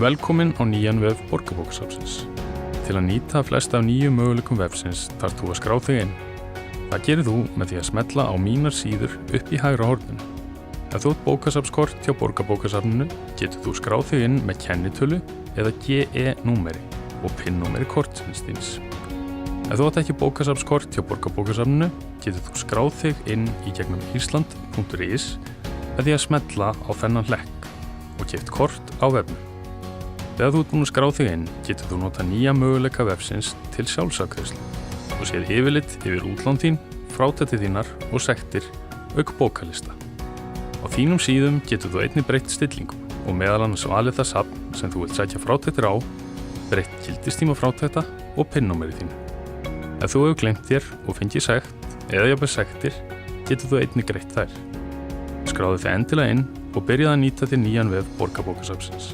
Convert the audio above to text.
Velkomin á nýjan vef Borgarbókasafnsins. Til að nýta flesta af nýju möguleikum vefsins þarft þú að skrá þig inn. Það gerir þú með því að smella á mínar síður upp í hægra horninu. Ef þú átt bókasafnskort hjá Borgarbókasafninu getur þú skráð þig inn með kennitölu eða GE-númeri og PIN-númeri kortsins þíns. Ef þú átt ekki bókasafnskort hjá Borgarbókasafninu getur þú skráð þig inn í gegnum island.is með því að smella á þennan hlekk og keypt kort á vefnum. Þegar þú ert búin að skrá þig inn getur þú nota nýja möguleika vefsins til sjálfsafgreiðslu. Þú séð yfirlit yfir útlán þín, frátæktir þínar og sektir auk bókalista. Á þínum síðum getur þú einnig breytt stillingum og meðal annars valið það safn sem þú vilt sækja frátæktir á, breytt gildistíma frátækta og PIN-númerið þínu. Ef þú hefur gleymt þér og fengið sekt eða jafnvel sektir getur þú einnig greitt þær. Skráðu þig endilega inn og byrjaðu að nýta þér nýjan vef Borgarbókasafnsins.